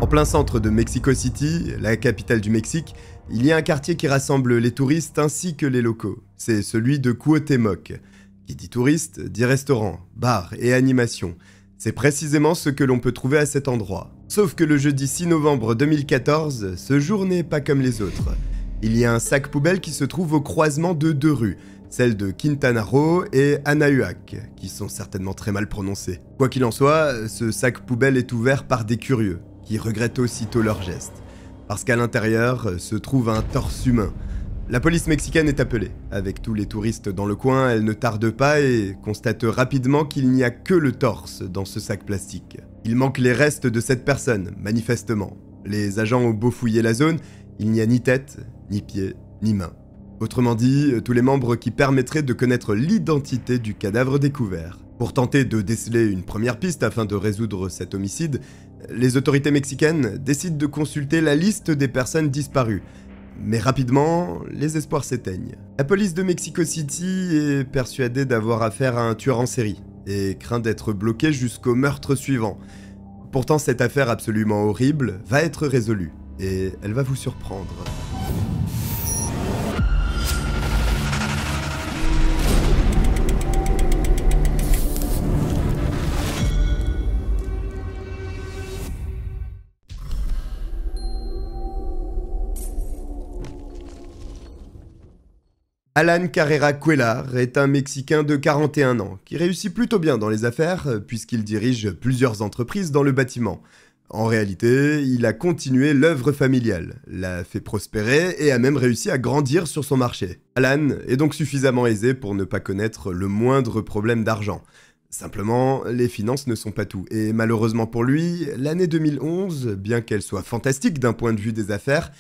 En plein centre de Mexico City, la capitale du Mexique, il y a un quartier qui rassemble les touristes ainsi que les locaux. C'est celui de Cuauhtémoc. Qui dit touristes, dit restaurants, bars et animations. C'est précisément ce que l'on peut trouver à cet endroit. Sauf que le jeudi 6 novembre 2014, ce jour n'est pas comme les autres. Il y a un sac poubelle qui se trouve au croisement de deux rues, celles de Quintana Roo et Anahuac, qui sont certainement très mal prononcées. Quoi qu'il en soit, ce sac poubelle est ouvert par des curieux, qui regrettent aussitôt leur geste. Parce qu'à l'intérieur se trouve un torse humain. La police mexicaine est appelée. Avec tous les touristes dans le coin, elle ne tarde pas et constate rapidement qu'il n'y a que le torse dans ce sac plastique. Il manque les restes de cette personne, manifestement. Les agents ont beau fouiller la zone, il n'y a ni tête, ni pied, ni main. Autrement dit, tous les membres qui permettraient de connaître l'identité du cadavre découvert. Pour tenter de déceler une première piste afin de résoudre cet homicide, les autorités mexicaines décident de consulter la liste des personnes disparues. Mais rapidement, les espoirs s'éteignent. La police de Mexico City est persuadée d'avoir affaire à un tueur en série et craint d'être bloquée jusqu'au meurtre suivant. Pourtant, cette affaire absolument horrible va être résolue et elle va vous surprendre. Alan Carrera Cuellar est un Mexicain de 41 ans qui réussit plutôt bien dans les affaires puisqu'il dirige plusieurs entreprises dans le bâtiment. En réalité, il a continué l'œuvre familiale, l'a fait prospérer et a même réussi à grandir sur son marché. Alan est donc suffisamment aisé pour ne pas connaître le moindre problème d'argent. Simplement, les finances ne sont pas tout et malheureusement pour lui, l'année 2011, bien qu'elle soit fantastique d'un point de vue des affaires,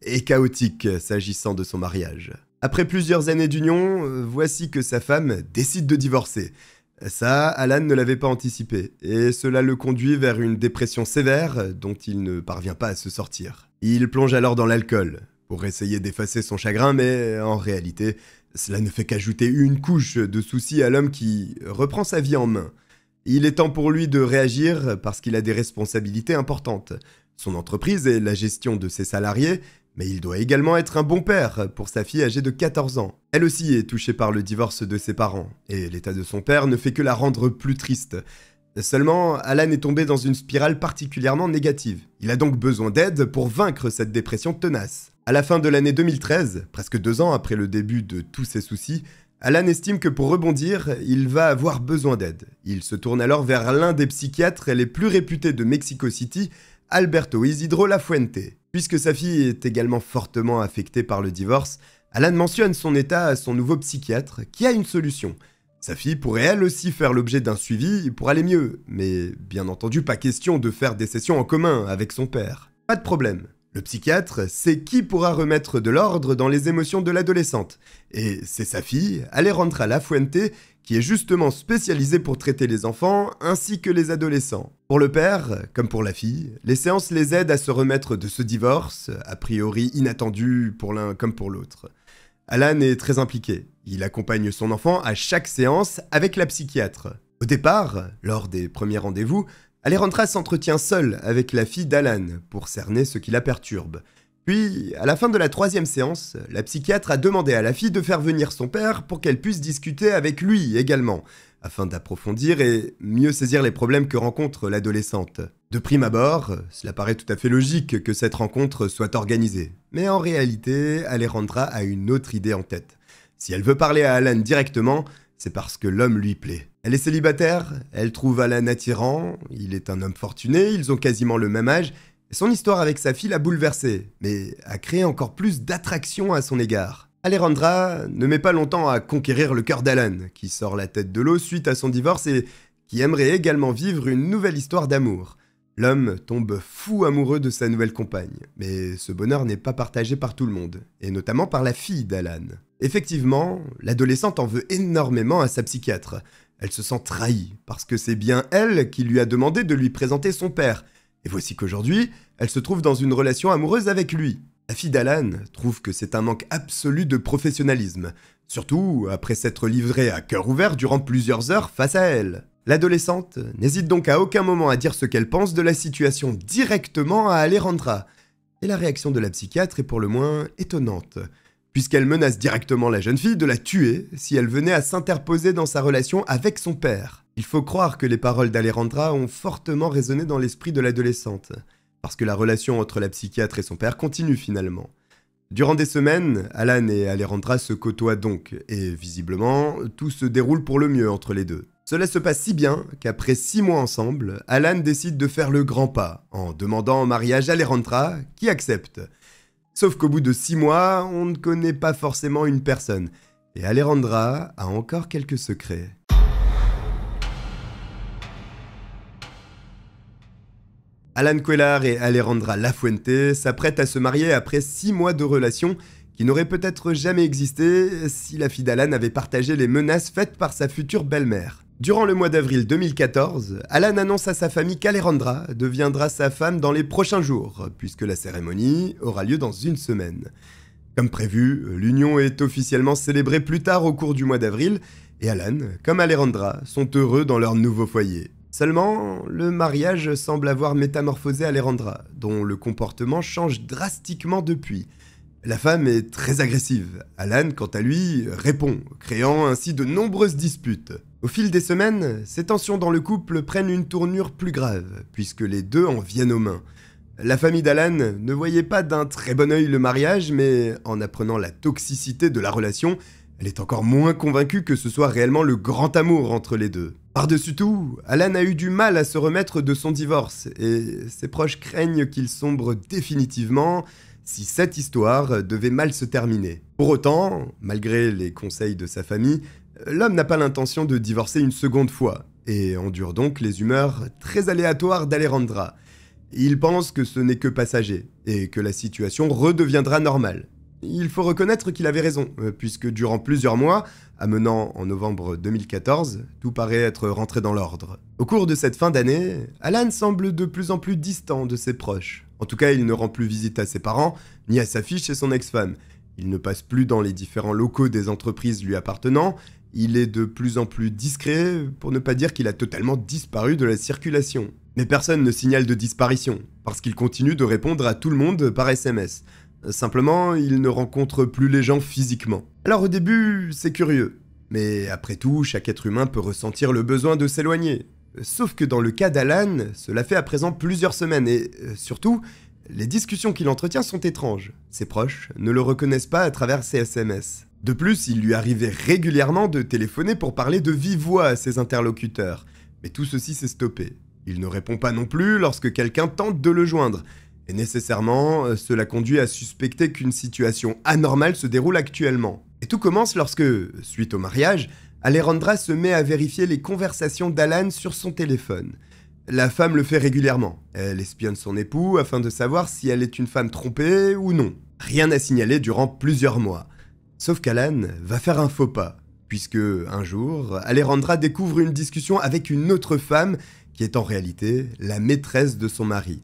est chaotique s'agissant de son mariage. Après plusieurs années d'union, voici que sa femme décide de divorcer. Ça, Alan ne l'avait pas anticipé, et cela le conduit vers une dépression sévère dont il ne parvient pas à se sortir. Il plonge alors dans l'alcool, pour essayer d'effacer son chagrin, mais en réalité, cela ne fait qu'ajouter une couche de soucis à l'homme qui reprend sa vie en main. Il est temps pour lui de réagir parce qu'il a des responsabilités importantes. Son entreprise et la gestion de ses salariés, mais il doit également être un bon père pour sa fille âgée de 14 ans. Elle aussi est touchée par le divorce de ses parents, et l'état de son père ne fait que la rendre plus triste. Seulement, Alan est tombé dans une spirale particulièrement négative. Il a donc besoin d'aide pour vaincre cette dépression tenace. À la fin de l'année 2013, presque 2 ans après le début de tous ses soucis, Alan estime que pour rebondir, il va avoir besoin d'aide. Il se tourne alors vers l'un des psychiatres les plus réputés de Mexico City, Alberto Isidro Lafuente. Puisque sa fille est également fortement affectée par le divorce, Alan mentionne son état à son nouveau psychiatre qui a une solution. Sa fille pourrait elle aussi faire l'objet d'un suivi pour aller mieux, mais bien entendu pas question de faire des sessions en commun avec son père. Pas de problème. Le psychiatre sait qui pourra remettre de l'ordre dans les émotions de l'adolescente, et c'est sa fille, Alejandra Lafuente, qui est justement spécialisée pour traiter les enfants ainsi que les adolescents. Pour le père, comme pour la fille, les séances les aident à se remettre de ce divorce, a priori inattendu pour l'un comme pour l'autre. Alan est très impliqué, il accompagne son enfant à chaque séance avec la psychiatre. Au départ, lors des premiers rendez-vous, Alejandra s'entretient seule avec la fille d'Alan pour cerner ce qui la perturbe. Puis, à la fin de la 3e séance, la psychiatre a demandé à la fille de faire venir son père pour qu'elle puisse discuter avec lui également, afin d'approfondir et mieux saisir les problèmes que rencontre l'adolescente. De prime abord, cela paraît tout à fait logique que cette rencontre soit organisée. Mais en réalité, Alejandra a une autre idée en tête. Si elle veut parler à Alan directement, c'est parce que l'homme lui plaît. Elle est célibataire, elle trouve Alan attirant, il est un homme fortuné, ils ont quasiment le même âge, et son histoire avec sa fille l'a bouleversé, mais a créé encore plus d'attraction à son égard. Alejandra ne met pas longtemps à conquérir le cœur d'Alan, qui sort la tête de l'eau suite à son divorce et qui aimerait également vivre une nouvelle histoire d'amour. L'homme tombe fou amoureux de sa nouvelle compagne, mais ce bonheur n'est pas partagé par tout le monde, et notamment par la fille d'Alan. Effectivement, l'adolescente en veut énormément à sa psychiatre. Elle se sent trahie, parce que c'est bien elle qui lui a demandé de lui présenter son père, et voici qu'aujourd'hui, elle se trouve dans une relation amoureuse avec lui. La fille d'Alan trouve que c'est un manque absolu de professionnalisme, surtout après s'être livrée à cœur ouvert durant plusieurs heures face à elle. L'adolescente n'hésite donc à aucun moment à dire ce qu'elle pense de la situation directement à Alejandra. Et la réaction de la psychiatre est pour le moins étonnante, puisqu'elle menace directement la jeune fille de la tuer si elle venait à s'interposer dans sa relation avec son père. Il faut croire que les paroles d'Alejandra ont fortement résonné dans l'esprit de l'adolescente, parce que la relation entre la psychiatre et son père continue finalement. Durant des semaines, Alan et Alejandra se côtoient donc, et visiblement, tout se déroule pour le mieux entre les deux. Cela se passe si bien qu'après 6 mois ensemble, Alan décide de faire le grand pas, en demandant en mariage Alejandra, qui accepte. Sauf qu'au bout de 6 mois, on ne connaît pas forcément une personne, et Alejandra a encore quelques secrets. Alan Cuellar et Alejandra Lafuente s'apprêtent à se marier après 6 mois de relation qui n'aurait peut-être jamais existé si la fille d'Alan avait partagé les menaces faites par sa future belle-mère. Durant le mois d'avril 2014, Alan annonce à sa famille qu'Alejandra deviendra sa femme dans les prochains jours, puisque la cérémonie aura lieu dans 1 semaine. Comme prévu, l'union est officiellement célébrée plus tard au cours du mois d'avril, et Alan, comme Alejandra, sont heureux dans leur nouveau foyer. Seulement, le mariage semble avoir métamorphosé Alejandra, dont le comportement change drastiquement depuis. La femme est très agressive. Alan, quant à lui, répond, créant ainsi de nombreuses disputes. Au fil des semaines, ces tensions dans le couple prennent une tournure plus grave, puisque les deux en viennent aux mains. La famille d'Alan ne voyait pas d'un très bon œil le mariage, mais en apprenant la toxicité de la relation, elle est encore moins convaincue que ce soit réellement le grand amour entre les deux. Par-dessus tout, Alan a eu du mal à se remettre de son divorce, et ses proches craignent qu'il sombre définitivement si cette histoire devait mal se terminer. Pour autant, malgré les conseils de sa famille, l'homme n'a pas l'intention de divorcer une seconde fois, et endure donc les humeurs très aléatoires d'Alejandra. Il pense que ce n'est que passager, et que la situation redeviendra normale. Il faut reconnaître qu'il avait raison, puisque durant plusieurs mois, amenant en novembre 2014, tout paraît être rentré dans l'ordre. Au cours de cette fin d'année, Alan semble de plus en plus distant de ses proches. En tout cas, il ne rend plus visite à ses parents, ni à sa fille chez son ex-femme. Il ne passe plus dans les différents locaux des entreprises lui appartenant, il est de plus en plus discret, pour ne pas dire qu'il a totalement disparu de la circulation. Mais personne ne signale de disparition, parce qu'il continue de répondre à tout le monde par SMS. Simplement, il ne rencontre plus les gens physiquement. Alors au début, c'est curieux. Mais après tout, chaque être humain peut ressentir le besoin de s'éloigner. Sauf que dans le cas d'Alan, cela fait à présent plusieurs semaines et surtout, les discussions qu'il entretient sont étranges. Ses proches ne le reconnaissent pas à travers ses SMS. De plus, il lui arrivait régulièrement de téléphoner pour parler de vive voix à ses interlocuteurs. Mais tout ceci s'est stoppé. Il ne répond pas non plus lorsque quelqu'un tente de le joindre. Et nécessairement, cela conduit à suspecter qu'une situation anormale se déroule actuellement. Et tout commence lorsque, suite au mariage, Alejandra se met à vérifier les conversations d'Alan sur son téléphone. La femme le fait régulièrement. Elle espionne son époux afin de savoir si elle est une femme trompée ou non. Rien à signaler durant plusieurs mois. Sauf qu'Alan va faire un faux pas, puisque un jour, Alejandra découvre une discussion avec une autre femme qui est en réalité la maîtresse de son mari.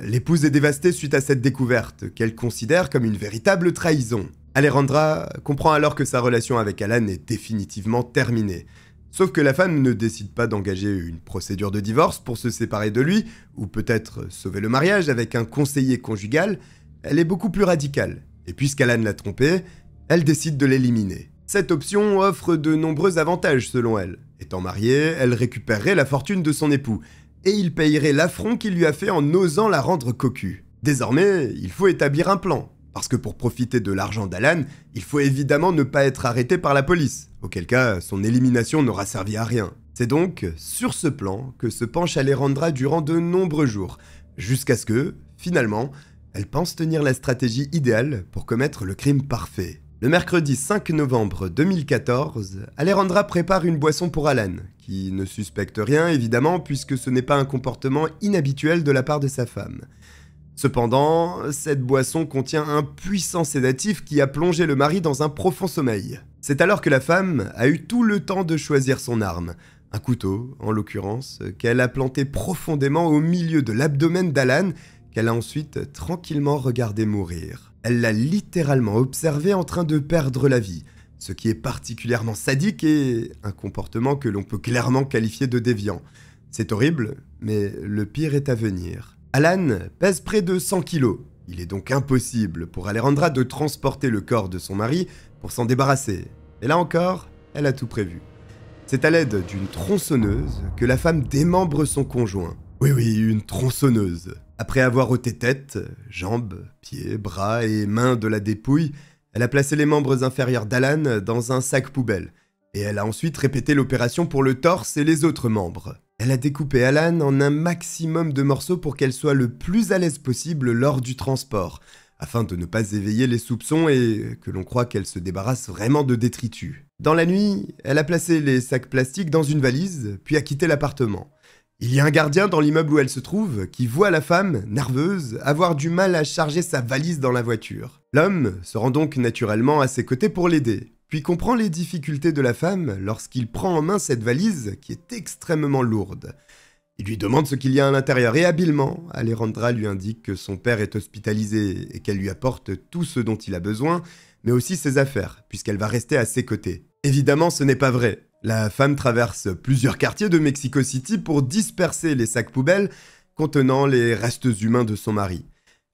L'épouse est dévastée suite à cette découverte, qu'elle considère comme une véritable trahison. Alejandra comprend alors que sa relation avec Alan est définitivement terminée. Sauf que la femme ne décide pas d'engager une procédure de divorce pour se séparer de lui, ou peut-être sauver le mariage avec un conseiller conjugal, elle est beaucoup plus radicale. Et puisqu'Alan l'a trompée, elle décide de l'éliminer. Cette option offre de nombreux avantages selon elle. Étant mariée, elle récupérerait la fortune de son époux, et il payerait l'affront qu'il lui a fait en osant la rendre cocu. Désormais, il faut établir un plan, parce que pour profiter de l'argent d'Alan, il faut évidemment ne pas être arrêté par la police, auquel cas son élimination n'aura servi à rien. C'est donc sur ce plan que se penche Alejandra durant de nombreux jours, jusqu'à ce que, finalement, elle pense tenir la stratégie idéale pour commettre le crime parfait. Le mercredi 5 novembre 2014, Alejandra prépare une boisson pour Alan, qui ne suspecte rien évidemment puisque ce n'est pas un comportement inhabituel de la part de sa femme. Cependant, cette boisson contient un puissant sédatif qui a plongé le mari dans un profond sommeil. C'est alors que la femme a eu tout le temps de choisir son arme, un couteau en l'occurrence, qu'elle a planté profondément au milieu de l'abdomen d'Alan, qu'elle a ensuite tranquillement regardé mourir. Elle l'a littéralement observé en train de perdre la vie, ce qui est particulièrement sadique et un comportement que l'on peut clairement qualifier de déviant. C'est horrible, mais le pire est à venir. Alan pèse près de 100 kilos. Il est donc impossible pour Alejandra de transporter le corps de son mari pour s'en débarrasser. Et là encore, elle a tout prévu. C'est à l'aide d'une tronçonneuse que la femme démembre son conjoint. Oui, une tronçonneuse. Après avoir ôté tête, jambes, pieds, bras et mains de la dépouille, elle a placé les membres inférieurs d'Alan dans un sac poubelle. Et elle a ensuite répété l'opération pour le torse et les autres membres. Elle a découpé Alan en un maximum de morceaux pour qu'elle soit le plus à l'aise possible lors du transport, afin de ne pas éveiller les soupçons et que l'on croit qu'elle se débarrasse vraiment de détritus. Dans la nuit, elle a placé les sacs plastiques dans une valise, puis a quitté l'appartement. Il y a un gardien dans l'immeuble où elle se trouve qui voit la femme, nerveuse, avoir du mal à charger sa valise dans la voiture. L'homme se rend donc naturellement à ses côtés pour l'aider, puis comprend les difficultés de la femme lorsqu'il prend en main cette valise qui est extrêmement lourde. Il lui demande ce qu'il y a à l'intérieur et habilement, Alejandra lui indique que son père est hospitalisé et qu'elle lui apporte tout ce dont il a besoin, mais aussi ses affaires, puisqu'elle va rester à ses côtés. Évidemment, ce n'est pas vrai. La femme traverse plusieurs quartiers de Mexico City pour disperser les sacs poubelles contenant les restes humains de son mari.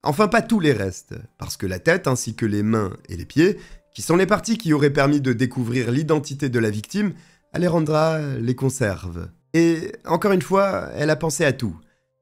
Enfin, pas tous les restes, parce que la tête ainsi que les mains et les pieds, qui sont les parties qui auraient permis de découvrir l'identité de la victime, Alejandra les conserve. Et encore une fois, elle a pensé à tout.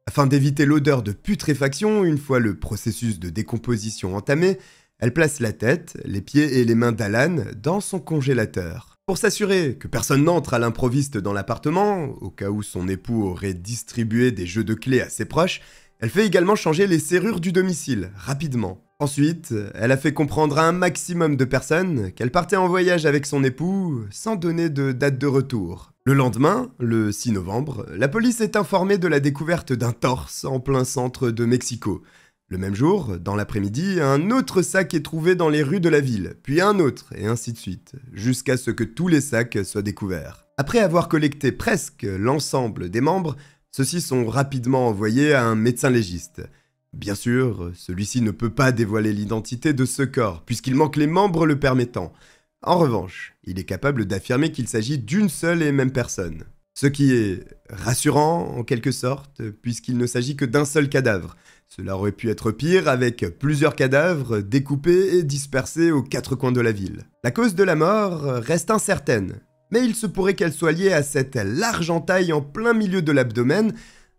Afin d'éviter l'odeur de putréfaction, une fois le processus de décomposition entamé, elle place la tête, les pieds et les mains d'Alan dans son congélateur. Pour s'assurer que personne n'entre à l'improviste dans l'appartement, au cas où son époux aurait distribué des jeux de clés à ses proches, elle fait également changer les serrures du domicile, rapidement. Ensuite, elle a fait comprendre à un maximum de personnes qu'elle partait en voyage avec son époux sans donner de date de retour. Le lendemain, le 6 novembre, la police est informée de la découverte d'un torse en plein centre de Mexico. Le même jour, dans l'après-midi, un autre sac est trouvé dans les rues de la ville, puis un autre, et ainsi de suite, jusqu'à ce que tous les sacs soient découverts. Après avoir collecté presque l'ensemble des membres, ceux-ci sont rapidement envoyés à un médecin légiste. Bien sûr, celui-ci ne peut pas dévoiler l'identité de ce corps, puisqu'il manque les membres le permettant. En revanche, il est capable d'affirmer qu'il s'agit d'une seule et même personne. Ce qui est rassurant, en quelque sorte, puisqu'il ne s'agit que d'un seul cadavre. Cela aurait pu être pire avec plusieurs cadavres découpés et dispersés aux quatre coins de la ville. La cause de la mort reste incertaine, mais il se pourrait qu'elle soit liée à cette large entaille en plein milieu de l'abdomen,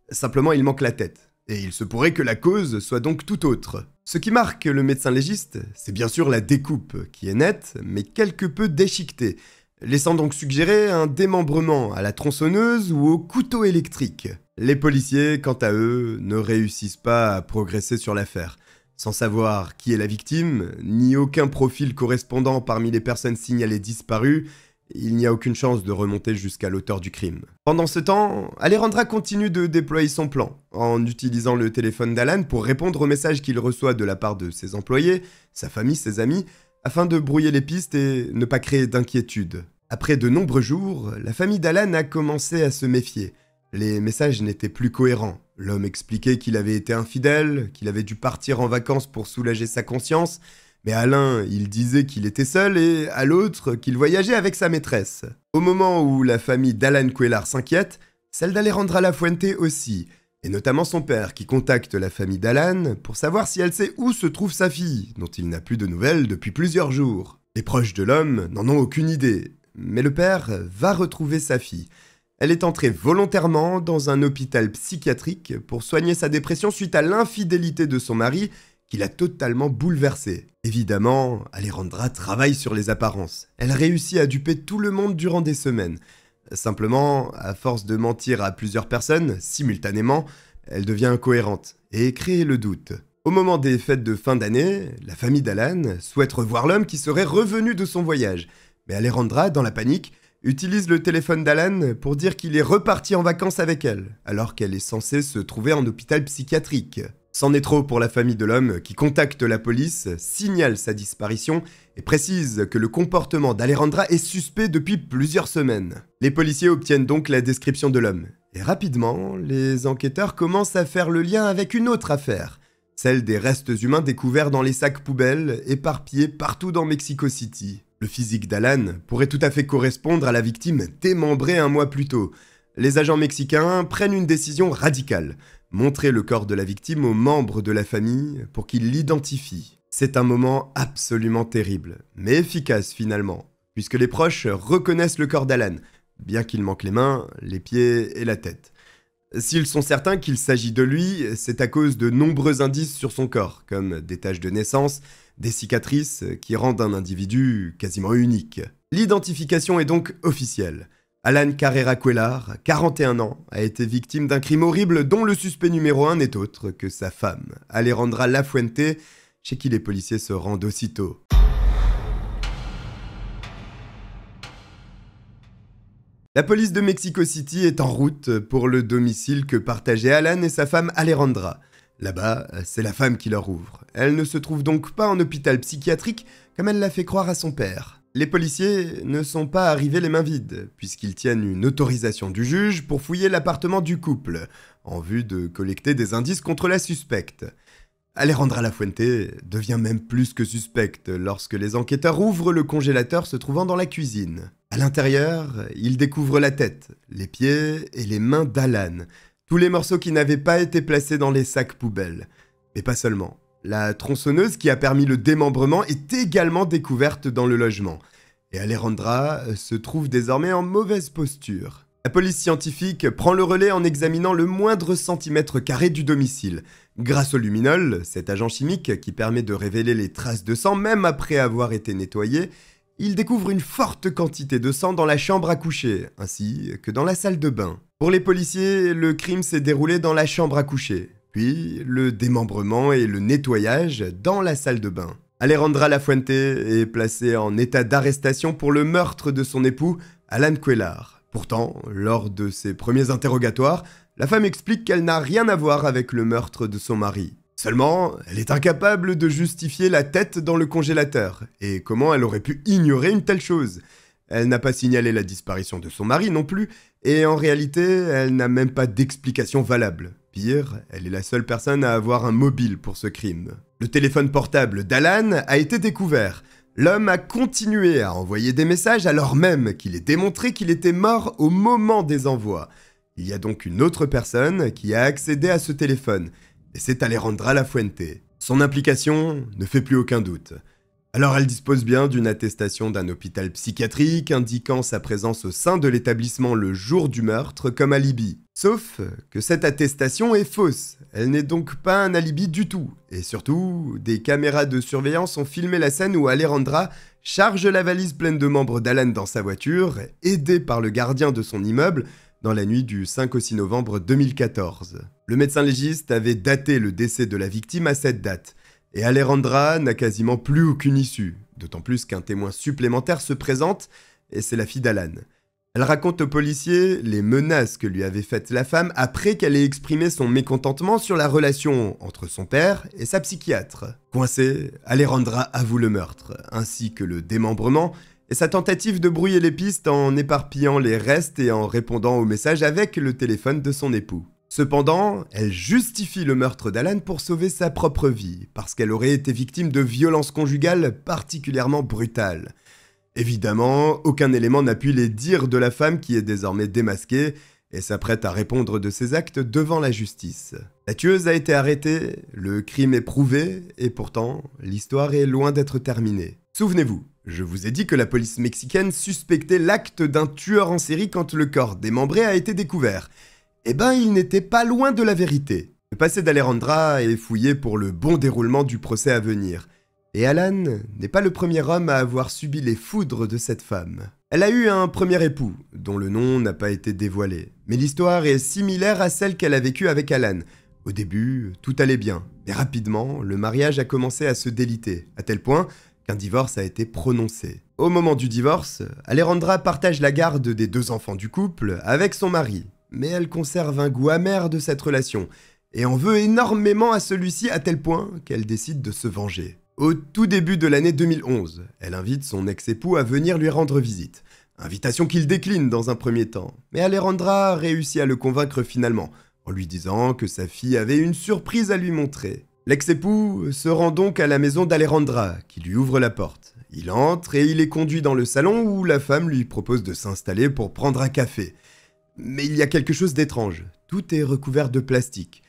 simplement il manque la tête. Et il se pourrait que la cause soit donc tout autre. Ce qui marque le médecin légiste, c'est bien sûr la découpe, qui est nette, mais quelque peu déchiquetée, laissant donc suggérer un démembrement à la tronçonneuse ou au couteau électrique. Les policiers, quant à eux, ne réussissent pas à progresser sur l'affaire. Sans savoir qui est la victime, ni aucun profil correspondant parmi les personnes signalées disparues, il n'y a aucune chance de remonter jusqu'à l'auteur du crime. Pendant ce temps, Alejandra continue de déployer son plan, en utilisant le téléphone d'Alan pour répondre aux messages qu'il reçoit de la part de ses employés, sa famille, ses amis, afin de brouiller les pistes et ne pas créer d'inquiétude. Après de nombreux jours, la famille d'Alan a commencé à se méfier. Les messages n'étaient plus cohérents. L'homme expliquait qu'il avait été infidèle, qu'il avait dû partir en vacances pour soulager sa conscience, mais à l'un, il disait qu'il était seul et à l'autre, qu'il voyageait avec sa maîtresse. Au moment où la famille d'Alan Cuellar s'inquiète, celle d'Alejandra Lafuente aussi, et notamment son père qui contacte la famille d'Alan pour savoir si elle sait où se trouve sa fille, dont il n'a plus de nouvelles depuis plusieurs jours. Les proches de l'homme n'en ont aucune idée, mais le père va retrouver sa fille. Elle est entrée volontairement dans un hôpital psychiatrique pour soigner sa dépression suite à l'infidélité de son mari qui l'a totalement bouleversée. Évidemment, Alejandra travaille sur les apparences. Elle réussit à duper tout le monde durant des semaines. Simplement, à force de mentir à plusieurs personnes, simultanément, elle devient incohérente et crée le doute. Au moment des fêtes de fin d'année, la famille d'Alan souhaite revoir l'homme qui serait revenu de son voyage. Mais Alejandra, dans la panique, utilise le téléphone d'Alan pour dire qu'il est reparti en vacances avec elle, alors qu'elle est censée se trouver en hôpital psychiatrique. C'en est trop pour la famille de l'homme qui contacte la police, signale sa disparition et précise que le comportement d'Alejandra est suspect depuis plusieurs semaines. Les policiers obtiennent donc la description de l'homme. Et rapidement, les enquêteurs commencent à faire le lien avec une autre affaire, celle des restes humains découverts dans les sacs poubelles éparpillés partout dans Mexico City. Le physique d'Alan pourrait tout à fait correspondre à la victime démembrée un mois plus tôt. Les agents mexicains prennent une décision radicale, montrer le corps de la victime aux membres de la famille pour qu'ils l'identifient. C'est un moment absolument terrible, mais efficace finalement, puisque les proches reconnaissent le corps d'Alan, bien qu'il manque les mains, les pieds et la tête. S'ils sont certains qu'il s'agit de lui, c'est à cause de nombreux indices sur son corps, comme des taches de naissance, des cicatrices qui rendent un individu quasiment unique. L'identification est donc officielle. Alan Carrera Cuellar, 41 ans, a été victime d'un crime horrible dont le suspect numéro 1 n'est autre que sa femme, Alejandra Lafuente, chez qui les policiers se rendent aussitôt. La police de Mexico City est en route pour le domicile que partageaient Alan et sa femme Alejandra. Là-bas, c'est la femme qui leur ouvre. Elle ne se trouve donc pas en hôpital psychiatrique comme elle l'a fait croire à son père. Les policiers ne sont pas arrivés les mains vides, puisqu'ils tiennent une autorisation du juge pour fouiller l'appartement du couple, en vue de collecter des indices contre la suspecte. Alejandra Lafuente devient même plus que suspecte lorsque les enquêteurs ouvrent le congélateur se trouvant dans la cuisine. À l'intérieur, ils découvrent la tête, les pieds et les mains d'Alan, tous les morceaux qui n'avaient pas été placés dans les sacs poubelles. Mais pas seulement. La tronçonneuse qui a permis le démembrement est également découverte dans le logement. Et Alejandra se trouve désormais en mauvaise posture. La police scientifique prend le relais en examinant le moindre centimètre carré du domicile. Grâce au luminol, cet agent chimique qui permet de révéler les traces de sang même après avoir été nettoyé, il découvre une forte quantité de sang dans la chambre à coucher, ainsi que dans la salle de bain. Pour les policiers, le crime s'est déroulé dans la chambre à coucher, puis le démembrement et le nettoyage dans la salle de bain. Alejandra Lafuente est placée en état d'arrestation pour le meurtre de son époux, Alan Cuellar. Pourtant, lors de ses premiers interrogatoires, la femme explique qu'elle n'a rien à voir avec le meurtre de son mari. Seulement, elle est incapable de justifier la tête dans le congélateur. Et comment elle aurait pu ignorer une telle chose ? Elle n'a pas signalé la disparition de son mari non plus, et en réalité, elle n'a même pas d'explication valable. Pire, elle est la seule personne à avoir un mobile pour ce crime. Le téléphone portable d'Alan a été découvert. L'homme a continué à envoyer des messages alors même qu'il est démontré qu'il était mort au moment des envois. Il y a donc une autre personne qui a accédé à ce téléphone, et c'est Alejandra Lafuente. Son implication ne fait plus aucun doute. Alors elle dispose bien d'une attestation d'un hôpital psychiatrique indiquant sa présence au sein de l'établissement le jour du meurtre comme alibi. Sauf que cette attestation est fausse, elle n'est donc pas un alibi du tout. Et surtout, des caméras de surveillance ont filmé la scène où Alejandra charge la valise pleine de membres d'Alan dans sa voiture, aidée par le gardien de son immeuble, dans la nuit du 5 au 6 novembre 2014. Le médecin légiste avait daté le décès de la victime à cette date, et Alejandra n'a quasiment plus aucune issue, d'autant plus qu'un témoin supplémentaire se présente, et c'est la fille d'Alan. Elle raconte aux policiers les menaces que lui avait faites la femme après qu'elle ait exprimé son mécontentement sur la relation entre son père et sa psychiatre. Coincée, Alejandra avoue le meurtre, ainsi que le démembrement, et sa tentative de brouiller les pistes en éparpillant les restes et en répondant aux messages avec le téléphone de son époux. Cependant, elle justifie le meurtre d'Alan pour sauver sa propre vie, parce qu'elle aurait été victime de violences conjugales particulièrement brutales. Évidemment, aucun élément n'appuie les dires de la femme qui est désormais démasquée et s'apprête à répondre de ses actes devant la justice. La tueuse a été arrêtée, le crime est prouvé, et pourtant, l'histoire est loin d'être terminée. Souvenez-vous, je vous ai dit que la police mexicaine suspectait l'acte d'un tueur en série quand le corps démembré a été découvert. Eh ben, il n'était pas loin de la vérité. Le passé d'Alejandra est fouillé pour le bon déroulement du procès à venir. Et Alan n'est pas le premier homme à avoir subi les foudres de cette femme. Elle a eu un premier époux, dont le nom n'a pas été dévoilé. Mais l'histoire est similaire à celle qu'elle a vécue avec Alan. Au début, tout allait bien. Mais rapidement, le mariage a commencé à se déliter, à tel point qu'un divorce a été prononcé. Au moment du divorce, Alejandra partage la garde des 2 enfants du couple avec son mari. Mais elle conserve un goût amer de cette relation, et en veut énormément à celui-ci à tel point qu'elle décide de se venger. Au tout début de l'année 2011, elle invite son ex-époux à venir lui rendre visite. Invitation qu'il décline dans un premier temps, mais Alejandra réussit à le convaincre finalement, en lui disant que sa fille avait une surprise à lui montrer. L'ex-époux se rend donc à la maison d'Alejandra, qui lui ouvre la porte. Il entre et il est conduit dans le salon où la femme lui propose de s'installer pour prendre un café. Mais il y a quelque chose d'étrange, tout est recouvert de plastique.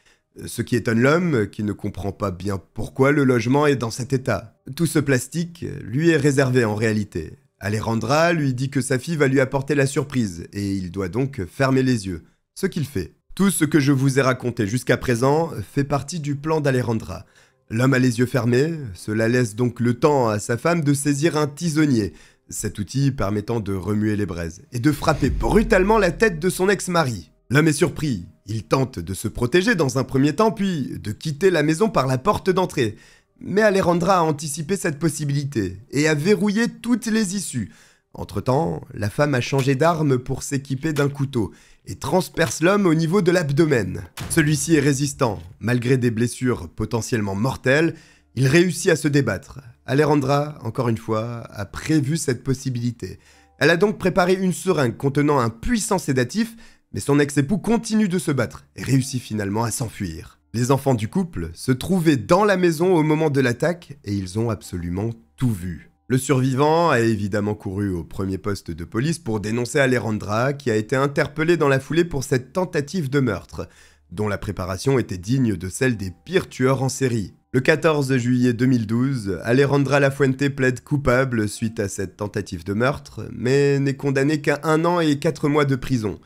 Ce qui étonne l'homme, qui ne comprend pas bien pourquoi le logement est dans cet état. Tout ce plastique lui est réservé en réalité. Alejandra lui dit que sa fille va lui apporter la surprise, et il doit donc fermer les yeux, ce qu'il fait. Tout ce que je vous ai raconté jusqu'à présent fait partie du plan d'Alejandra. L'homme a les yeux fermés, cela laisse donc le temps à sa femme de saisir un tisonnier, cet outil permettant de remuer les braises, et de frapper brutalement la tête de son ex-mari. L'homme est surpris, il tente de se protéger dans un premier temps, puis de quitter la maison par la porte d'entrée. Mais Alejandra a anticipé cette possibilité, et a verrouillé toutes les issues. Entre-temps, la femme a changé d'arme pour s'équiper d'un couteau, et transperce l'homme au niveau de l'abdomen. Celui-ci est résistant, malgré des blessures potentiellement mortelles, il réussit à se débattre. Alejandra, encore une fois, a prévu cette possibilité. Elle a donc préparé une seringue contenant un puissant sédatif, mais son ex-époux continue de se battre et réussit finalement à s'enfuir. Les enfants du couple se trouvaient dans la maison au moment de l'attaque et ils ont absolument tout vu. Le survivant a évidemment couru au premier poste de police pour dénoncer Alejandra, qui a été interpellée dans la foulée pour cette tentative de meurtre, dont la préparation était digne de celle des pires tueurs en série. Le 14 juillet 2012, Alejandra Lafuente plaide coupable suite à cette tentative de meurtre, mais n'est condamnée qu'à 1 an et 4 mois de prison.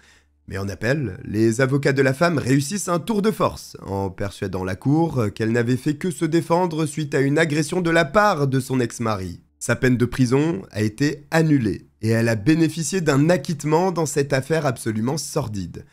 Mais en appel, les avocats de la femme réussissent un tour de force, en persuadant la cour qu'elle n'avait fait que se défendre suite à une agression de la part de son ex-mari. Sa peine de prison a été annulée, et elle a bénéficié d'un acquittement dans cette affaire absolument sordide.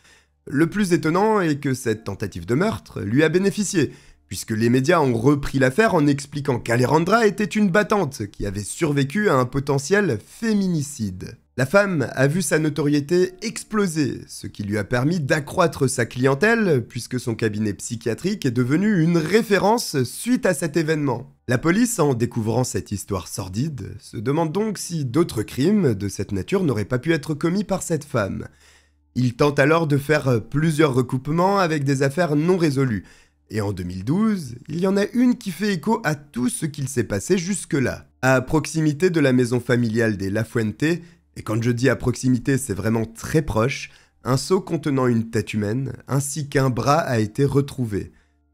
Le plus étonnant est que cette tentative de meurtre lui a bénéficié, puisque les médias ont repris l'affaire en expliquant qu'Alejandra était une battante qui avait survécu à un potentiel féminicide. La femme a vu sa notoriété exploser, ce qui lui a permis d'accroître sa clientèle, puisque son cabinet psychiatrique est devenu une référence suite à cet événement. La police, en découvrant cette histoire sordide, se demande donc si d'autres crimes de cette nature n'auraient pas pu être commis par cette femme. Il tente alors de faire plusieurs recoupements avec des affaires non résolues, et en 2012, il y en a une qui fait écho à tout ce qu'il s'est passé jusque-là. À proximité de la maison familiale des Lafuente, et quand je dis à proximité, c'est vraiment très proche, un seau contenant une tête humaine, ainsi qu'un bras a été retrouvé.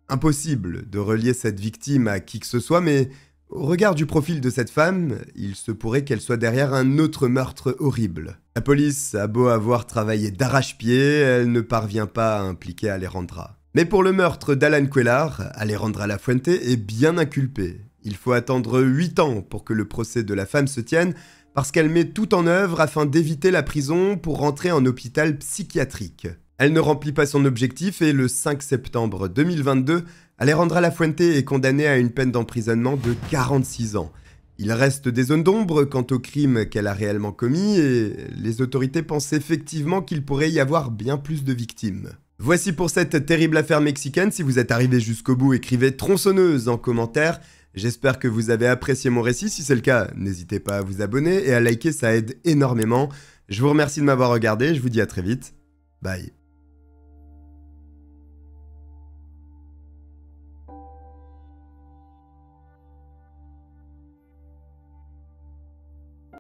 Impossible de relier cette victime à qui que ce soit, mais au regard du profil de cette femme, il se pourrait qu'elle soit derrière un autre meurtre horrible. La police a beau avoir travaillé d'arrache-pied, elle ne parvient pas à impliquer Alejandra. Mais pour le meurtre d'Alan Cuellar, Alejandra Lafuente est bien inculpée. Il faut attendre 8 ans pour que le procès de la femme se tienne, parce qu'elle met tout en œuvre afin d'éviter la prison pour rentrer en hôpital psychiatrique. Elle ne remplit pas son objectif et le 5 septembre 2022, Alejandra Lafuente est condamnée à une peine d'emprisonnement de 46 ans. Il reste des zones d'ombre quant au crime qu'elle a réellement commis et les autorités pensent effectivement qu'il pourrait y avoir bien plus de victimes. Voici pour cette terrible affaire mexicaine. Si vous êtes arrivé jusqu'au bout, écrivez tronçonneuse en commentaire. J'espère que vous avez apprécié mon récit. Si c'est le cas, n'hésitez pas à vous abonner et à liker, ça aide énormément. Je vous remercie de m'avoir regardé, je vous dis à très vite. Bye.